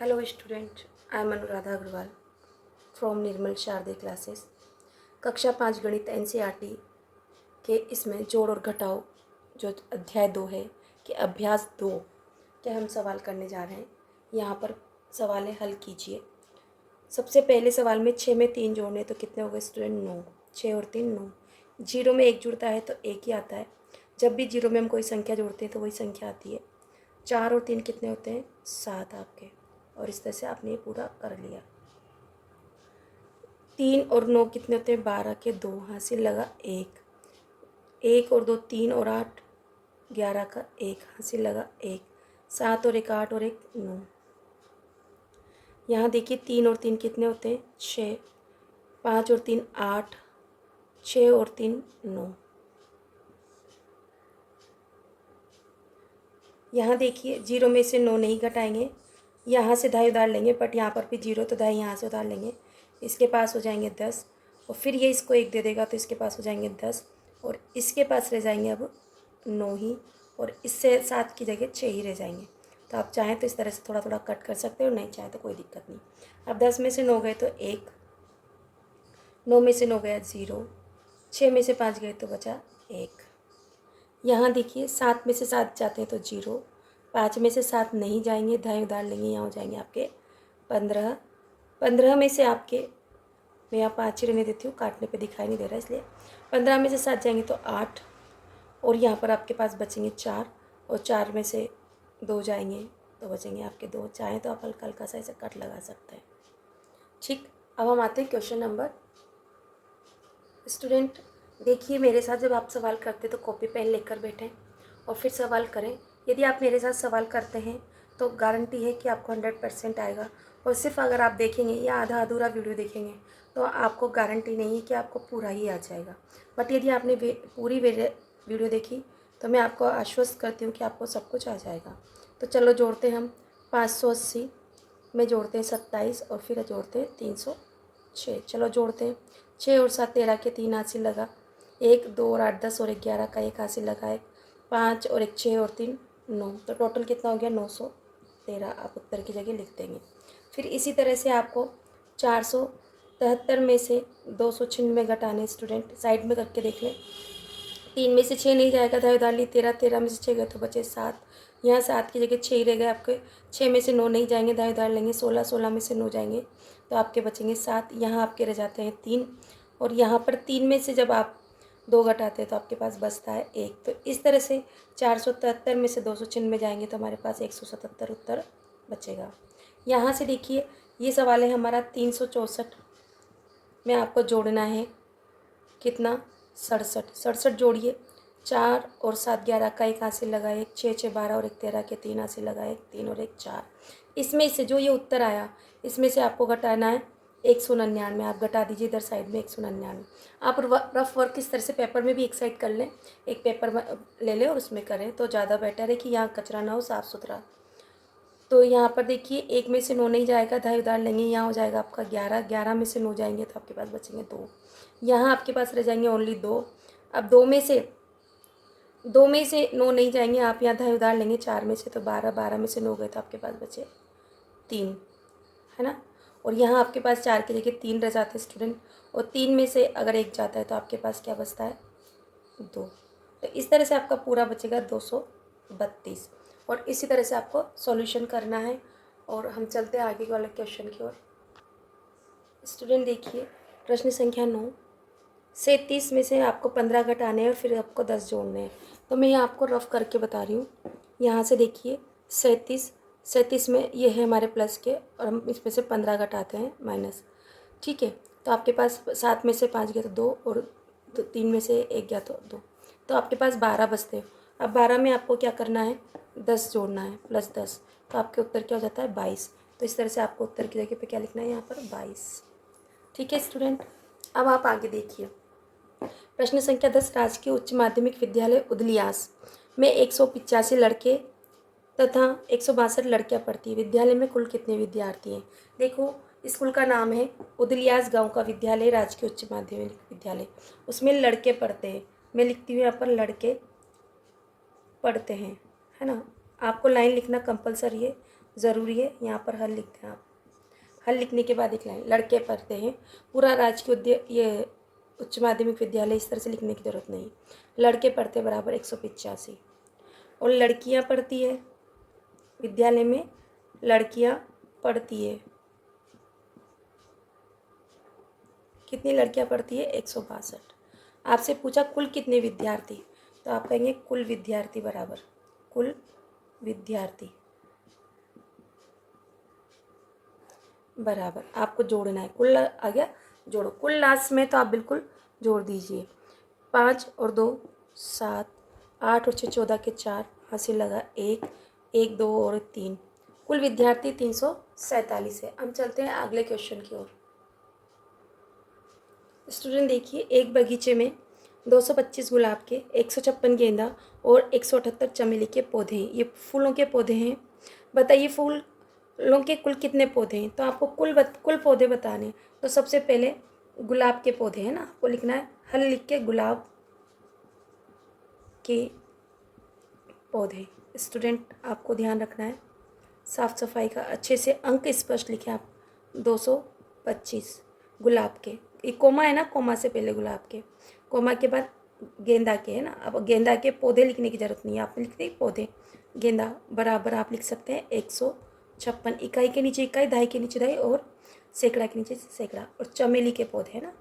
Hello student, I am Anuradha Agarwal from Nirmal Sharde classes. कक्षा 5 गणित NCERT के इसमें जोड़ और घटाव जो अध्याय 2 है कि अभ्यास 2 के हम सवाल करने जा रहे हैं। यहाँ पर सवाल हल कीजिए। सबसे पहले सवाल में 6 में 3 जोड़ने तो कितने हो गए स्टूडेंट? 9। 6 और 3 9। जीरो में 1 जुड़ता है तो 1 ही आता है। जब भी जीरो में हम कोई संख्या जोड़ते हैं तो वही संख्या आती है। 4 और 3 कितने होते हैं? 7 आपके। और इस तरह से आपने ये पूरा कर लिया। 3 और 9 कितने होते हैं? 12 के 2, हासिल लगा 1। 1 और 2 3 और 8 11 का 1, हासिल लगा 1। 7 और 1 8 और 1 9। यहाँ देखिए 3 और 3 कितने होते हैं? 6। 5 और 3 8। 6 और 3 9। यहाँ देखिए जीरो में से 9 नहीं घटाएंगे, यहाँ से दाई उधार लेंगे, बट यहाँ पर भी जीरो तो दाई यहाँ से उधार लेंगे। इसके पास हो जाएंगे 10 और फिर ये इसको 1 दे देगा तो इसके पास हो जाएंगे 10 और इसके पास रह जाएंगे अब 9 ही, और इससे 7 की जगह 6 ही रह जाएंगे। तो आप चाहें तो इस तरह से थोड़ा थोड़ा कट कर सकते हो, नहीं चाहे तो कोई दिक्कत नहीं। अब 10 में से 9 गए तो 1, 9 में से 9 गया 0, 6 में से 5 गए तो बचा 1। यहाँ देखिए 7 में से 7 जाते हैं तो 0, 5 में से 7 नहीं जाएंगे, दाएं उधार लेंगे, यहाँ हो जाएंगे आपके 15। 15 में से आपके, मैं यहाँ 5 ही रहने देती हूँ, काटने पे दिखाई नहीं दे रहा इसलिए। 15 में से 7 जाएंगे तो 8 और यहाँ पर आपके पास बचेंगे 4 और 4 में से 2 जाएंगे तो बचेंगे आपके 2। चाहें तो आप हल्का हल्का सा ऐसे कट लगा सकते हैं। ठीक, अब हम आते हैं क्वेश्चन नंबर। स्टूडेंट देखिए, मेरे साथ जब आप सवाल करते तो कॉपी पेन लेकर बैठें और फिर सवाल करें। यदि आप मेरे साथ सवाल करते हैं तो गारंटी है कि आपको 100% आएगा। और सिर्फ अगर आप देखेंगे या आधा अधूरा वीडियो देखेंगे तो आपको गारंटी नहीं है कि आपको पूरा ही आ जाएगा। बट यदि आपने पूरी वीडियो देखी तो मैं आपको आश्वस्त करती हूँ कि आपको सब कुछ आ जाएगा। तो चलो जोड़ते हैं हम। 580 में जोड़ते हैं 27 और फिर जोड़ते हैं 306। चलो जोड़ते हैं। 6 और 7 13 के 3 हासिल लगा 1, 2 और 8 10 और 11 का 1 हासिल लगा 1, 5 और 1 6 और 3 9। तो टोटल कितना हो गया? 913। आप उत्तर की जगह लिख देंगे। फिर इसी तरह से आपको 473 में से 296 घटाने। स्टूडेंट साइड में करके देख लें। 3 में से 6 नहीं जाएगा, दाएं उधार ली 13, 13 में से 6 गए तो बचे 7। यहाँ 7 की जगह 6 ही रह गए आपके। 6 में से 9 नहीं जाएंगे, दाएं उधार लेंगे 16, 16 में से 9 जाएंगे तो आपके बचेंगे 7। यहाँ आपके रह जाते हैं 3 और यहाँ पर 3 में से जब आप 2 घटाते हैं तो आपके पास बचता है 1। तो इस तरह से 473 में से 296 जाएंगे तो हमारे पास 177 उत्तर बचेगा। यहाँ से देखिए ये सवाल है हमारा 364 में आपको जोड़ना है कितना? 67। 67 जोड़िए। 4 और 7 11 का 1 हासिल लगा 1, 6 6 12 और 1 13 के 3 हासिल लगा 1, 3 और 1 4। इसमें से जो ये उत्तर आया इसमें से आपको घटाना है 199। आप घटा दीजिए इधर साइड में 199। आप रफ वर्क इस तरह से पेपर में भी एक साइड कर लें, एक पेपर ले लें और उसमें करें तो ज़्यादा बेटर है कि यहाँ कचरा ना हो, साफ़ सुथरा। तो यहाँ पर देखिए 1 में से 9 नहीं जाएगा, दाएं उधार लेंगे, यहाँ हो जाएगा आपका 11। 11 में से 9 जाएंगे तो आपके पास बचेंगे 2। यहाँ आपके पास रह जाएंगे ओनली 2। अब 2 में से 9 नहीं जाएंगे, आप यहाँ दाएं उधार लेंगे 4 में से तो 12, 12 में से 9 गए तो आपके पास बचे 3, है ना। और यहाँ आपके पास 4 की जगह 3 रह जाते हैं स्टूडेंट, और 3 में से अगर 1 जाता है तो आपके पास क्या बचता है? 2। तो इस तरह से आपका पूरा बचेगा 232। और इसी तरह से आपको सॉल्यूशन करना है। और हम चलते हैं आगे वाले क्वेश्चन की ओर। स्टूडेंट देखिए प्रश्न संख्या 9 से 30 में से आपको 15 घटाने हैं और फिर आपको 10 जोड़ने हैं। तो मैं यहाँ आपको रफ करके बता रही हूँ। यहाँ से देखिए 37 में ये है हमारे प्लस के और हम इसमें से 15 घटाते हैं माइनस। ठीक है, तो आपके पास 7 में से 5 गया तो 2 और 3 में से 1 गया तो 2, तो आपके पास 12 बचते हैं। अब 12 में आपको क्या करना है? 10 जोड़ना है, प्लस 10, तो आपके उत्तर क्या हो जाता है? 22। तो इस तरह से आपको उत्तर की जगह पे क्या लिखना है? यहाँ पर 22। ठीक है स्टूडेंट, अब आप आगे देखिए। प्रश्न संख्या 10 राजकीय उच्च माध्यमिक विद्यालय उदलियास में 185 लड़के तथा 162 लड़कियां पढ़ती है। विद्यालय में कुल कितने विद्यार्थी हैं? देखो स्कूल का नाम है उदलियास गांव का विद्यालय राजकीय उच्च माध्यमिक विद्यालय, उसमें लड़के पढ़ते हैं। मैं लिखती हूँ यहाँ पर लड़के पढ़ते हैं, है ना। आपको लाइन लिखना कंपलसरी है, ज़रूरी है। यहाँ पर हल लिखते हैं आप। हल लिखने के बाद एक लाइन, लड़के पढ़ते हैं पूरा राजकीय ये उच्च माध्यमिक विद्यालय, इस तरह से लिखने की ज़रूरत नहीं। लड़के पढ़ते बराबर 185 और लड़कियाँ पढ़ती है विद्यालय में, लड़कियाँ पढ़ती है, कितनी लड़कियाँ पढ़ती है 162। आपसे पूछा कुल कितने विद्यार्थी, तो आप कहेंगे कुल विद्यार्थी बराबर कुल विद्यार्थी बराबर, आपको जोड़ना है। कुल आ गया, जोड़ो। कुल लास्ट में तो आप बिल्कुल जोड़ दीजिए। 5 और 2 7, 8 और 6 14 के 4, हासिल लगा 1, 1 2 और 3, कुल विद्यार्थी 347 है। हम चलते हैं अगले क्वेश्चन की ओर। स्टूडेंट देखिए, एक बगीचे में 225 गुलाब के, 156 गेंदा और 178 चमेली के पौधे हैं। ये फूलों के पौधे हैं। बताइए फूलों के कुल कितने पौधे हैं। तो आपको कुल पौधे बताने हैं। तो सबसे पहले गुलाब के पौधे हैं ना, आपको लिखना है। हल लिख के गुलाब के पौधे। स्टूडेंट आपको ध्यान रखना है साफ सफाई का, अच्छे से अंक स्पष्ट लिखें आप। 225 गुलाब के, ये कोमा है ना, कोमा से पहले गुलाब के, कोमा के बाद गेंदा के, है ना। अब गेंदा के पौधे लिखने की ज़रूरत नहीं है, आप लिखते हैं पौधे। गेंदा बराबर आप लिख सकते हैं 156, इकाई के नीचे इकाई, दहाई के नीचे दहाई और सैकड़ा के नीचे सैकड़ा। और चमेली के पौधे है ना,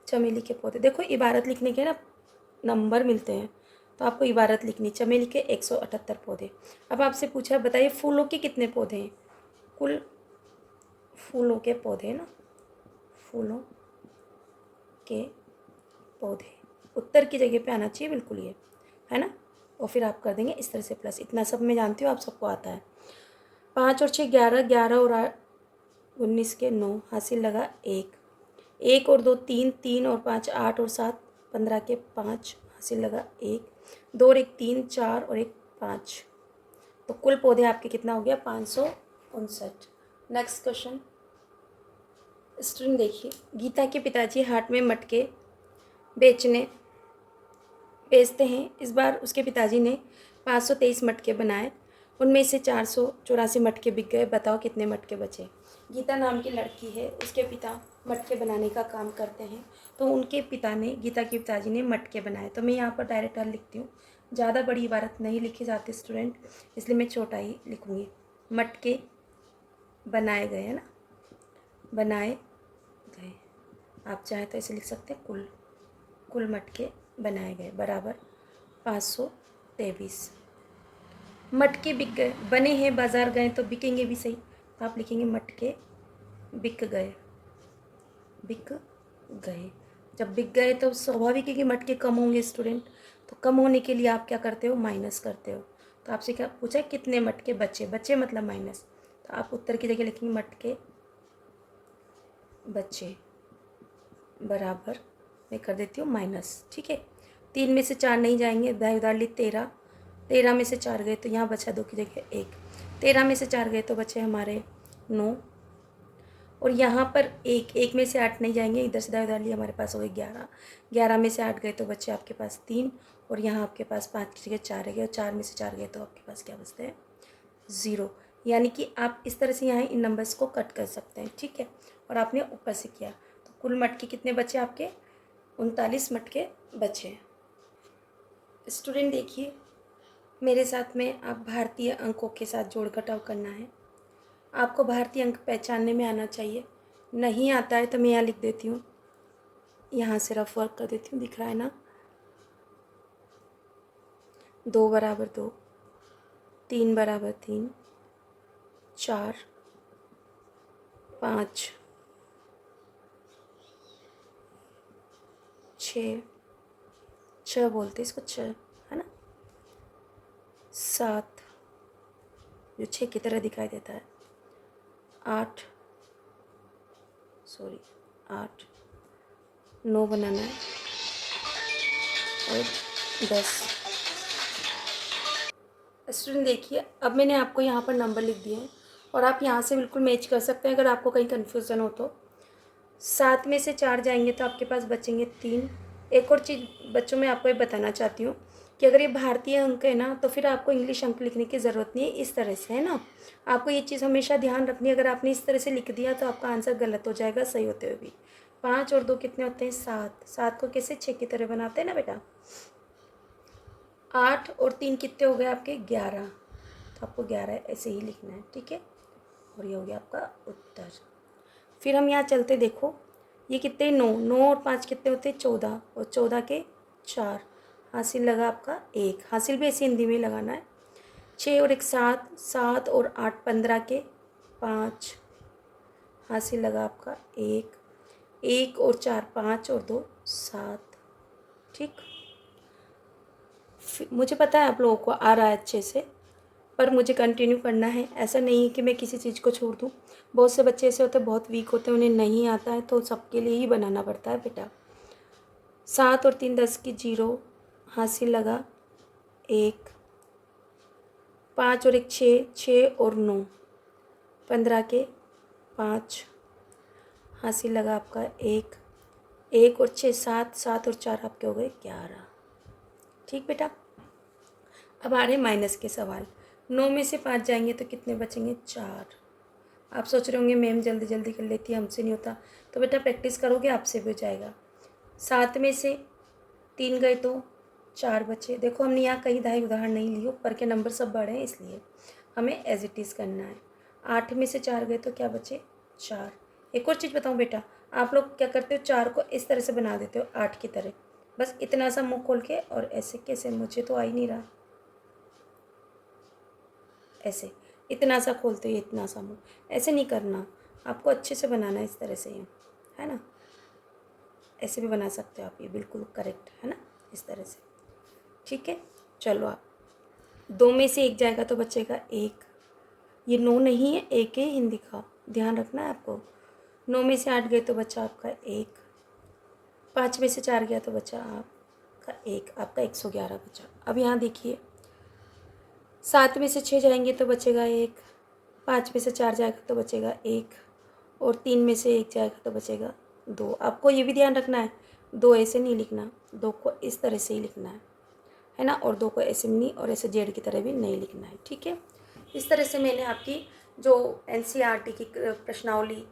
चमेली के पौधे। देखो इबारत लिखने के ना नंबर मिलते हैं, तो आपको इबारत लिखनी। चमेली के 178 पौधे। अब आपसे पूछा बताइए फूलों के कितने पौधे हैं। कुल फूलों के पौधे ना, फूलों के पौधे उत्तर की जगह पे आना चाहिए बिल्कुल, ये है ना। और फिर आप कर देंगे इस तरह से प्लस। इतना सब मैं जानती हूँ, आप सबको आता है। 5 और 6 11, 11 और 8 19 के 9, हासिल लगा 1, 1 और 2 3, 3 और 5 8 और 7 15 के 5, हासिल लगा 1, 2 और 1 3, 4 और 1 5। तो कुल पौधे आपके कितना हो गया 559। Next question. स्टूडेंट देखिए, गीता के पिताजी हाट में मटके बेचते हैं। इस बार उसके पिताजी ने 523 मटके बनाए, उनमें से 484 मटके बिक गए। बताओ कितने मटके बचे। गीता नाम की लड़की है, उसके पिता मटके बनाने का काम करते हैं। तो उनके पिता ने, गीता के पिताजी ने मटके बनाए। तो मैं यहाँ पर डायरेक्ट हल लिखती हूँ, ज़्यादा बड़ी इबारत नहीं लिखी जाती स्टूडेंट, इसलिए मैं छोटा ही लिखूँगी। मटके बनाए गए, है ना, बनाए गए। आप चाहें तो ऐसे लिख सकते हैं, कुल मटके बनाए गए बराबर 523। मटके बिक गए, बने हैं बाजार गए तो बिकेंगे भी सही, तो आप लिखेंगे मटके बिक गए। बिक गए, जब बिक गए तो स्वाभाविक है कि मटके कम होंगे स्टूडेंट। तो कम होने के लिए आप क्या करते हो, माइनस करते हो। तो आपसे क्या पूछा है, कितने मटके बचे, बचे मतलब माइनस। तो आप उत्तर की जगह लिखेंगे मटके बचे बराबर, मैं कर देती हूँ माइनस, ठीक है। 3 में से 4 नहीं जाएंगे, दाएं उधार ली 13, 13 में से 4 गए तो यहाँ बचा 2 की जगह 1, 13 में से 4 गए तो बचे हमारे 9, और यहाँ पर 1 में से 8 नहीं जाएंगे, इधर से दाएं उधार लिए हमारे पास हो गए 11, 11 में से 8 गए तो बचे आपके पास 3, और यहाँ आपके पास 5 की जगह 4 रह गए, और 4 में से 4 गए तो आपके पास क्या बचते हैं 0। यानी कि आप इस तरह से यहाँ इन नंबर्स को कट कर सकते हैं, ठीक है। और आपने ऊपर से किया, तो कुल मटके कितने बचे आपके 39 मटके बचे। स्टूडेंट देखिए, मेरे साथ में आप भारतीय अंकों के साथ जोड़ घटाव करना है। आपको भारतीय अंक पहचानने में आना चाहिए। नहीं आता है तो मैं यहाँ लिख देती हूँ, यहाँ से रफ वर्क कर देती हूँ, दिख रहा है ना। 2 बराबर 2, 3 बराबर 3, 4 5 6 बोलते इसको 6, है ना। 7 जो 6 की तरह दिखाई देता है, 8 9 बनाना है, और 10। स्टूडेंट देखिए, अब मैंने आपको यहाँ पर नंबर लिख दिए हैं, और आप यहाँ से बिल्कुल मैच कर सकते हैं अगर आपको कहीं कन्फ्यूज़न हो तो। 7 में से 4 जाएंगे तो आपके पास बचेंगे 3। एक और चीज़ बच्चों में आपको ये बताना चाहती हूँ कि अगर ये भारतीय अंक है ना तो फिर आपको इंग्लिश अंक लिखने की ज़रूरत नहीं है, इस तरह से, है ना। आपको ये चीज़ हमेशा ध्यान रखनी है, अगर आपने इस तरह से लिख दिया तो आपका आंसर गलत हो जाएगा सही होते हुए भी। 5 और 2 कितने होते हैं? 7। 7 को कैसे 6 की तरह बनाते हैं ना बेटा। 8 और 3 कितने हो गए आपके? 11। तो आपको 11 ऐसे ही लिखना है, ठीक है। और ये हो गया आपका उत्तर। फिर हम यहाँ चलते, देखो ये कितने? 9। 9 और 5 कितने होते हैं? 14। और 14 के 4। हासिल लगा आपका 1। हासिल भी ऐसे हिंदी में लगाना है। 6 और 1 7। 7 और 8 15 के 5। हासिल लगा आपका 1। 1 और 4 5 और 2 7। ठीक। मुझे पता है आप लोगों को आ रहा है अच्छे से, पर मुझे कंटिन्यू करना है। ऐसा नहीं है कि मैं किसी चीज़ को छोड़ दूँ। बहुत से बच्चे ऐसे होते हैं बहुत वीक होते हैं, उन्हें नहीं आता है, तो सबके लिए ही बनाना पड़ता है बेटा। 7 और 3 10 की 0। हासिल लगा 1। 5 और 1 6। 6 और 9 15 के 5। हासिल लगा आपका 1। 1 और 6 7। 7 और 4 आपके हो गए 11। ठीक बेटा। अब आ रहे माइनस के सवाल। 9 में से 5 जाएंगे तो कितने बचेंगे? 4। आप सोच रहे होंगे मैम जल्दी जल्दी कर लेती है, हमसे नहीं होता। तो बेटा प्रैक्टिस करोगे आपसे भी हो जाएगा। 7 में से 3 गए तो 4 बचे। देखो हमने यहाँ कहीं दाई उदाहरण नहीं ली, ऊपर के नंबर सब बड़े हैं इसलिए हमें एज इट इज़ करना है। 8 में से 4 गए तो क्या बचे? 4। एक और चीज़ बताऊँ बेटा, आप लोग क्या करते हो? 4 को इस तरह से बना देते हो 8 की तरह, बस इतना सा मुँह खोल के, और ऐसे कैसे? मुझे तो आ ही नहीं रहा। ऐसे इतना सा खोलते हो, इतना सा मुँह, ऐसे नहीं करना, आपको अच्छे से बनाना है इस तरह से, ये है ना। ऐसे भी बना सकते हो आप, ये बिल्कुल करेक्ट है ना, इस तरह से। ठीक है, चलो आप 2 में से 1 जाएगा तो बचेगा 1। ये 9 नहीं है, 1 है हिंदी का, ध्यान रखना है आपको। 9 में से 8 गए तो बचा आपका 1। 5 में से 4 गया तो बचा आपका 1, आपका 111 बचा। अब यहाँ देखिए 7 में से 6 जाएंगे तो बचेगा 1। 5 में से 4 जाएगा तो बचेगा 1। और 3 में से 1 जाएगा तो बचेगा 2। आपको ये भी ध्यान रखना है, 2 ऐसे नहीं लिखना, 2 को इस तरह से ही लिखना है ना। और 2 को ऐसे नहीं, और ऐसे जेड की तरह भी नहीं लिखना है, ठीक है। इस तरह से मैंने आपकी जो NCERT की प्रश्नावली,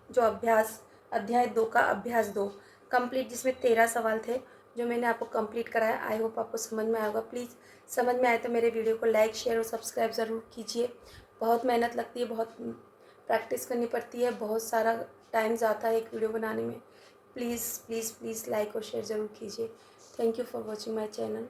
जो अभ्यास अध्याय 2 का अभ्यास 2 कंप्लीट, जिसमें 13 सवाल थे, जो मैंने आपको कंप्लीट कराया। आई होप आपको समझ में आया होगा। प्लीज़ समझ में आए तो मेरे वीडियो को लाइक शेयर और सब्सक्राइब ज़रूर कीजिए। बहुत मेहनत लगती है, बहुत प्रैक्टिस करनी पड़ती है, बहुत सारा टाइम जाता है एक वीडियो बनाने में। प्लीज़ प्लीज़ प्लीज़ लाइक और शेयर ज़रूर कीजिए। Thank you for watching my channel.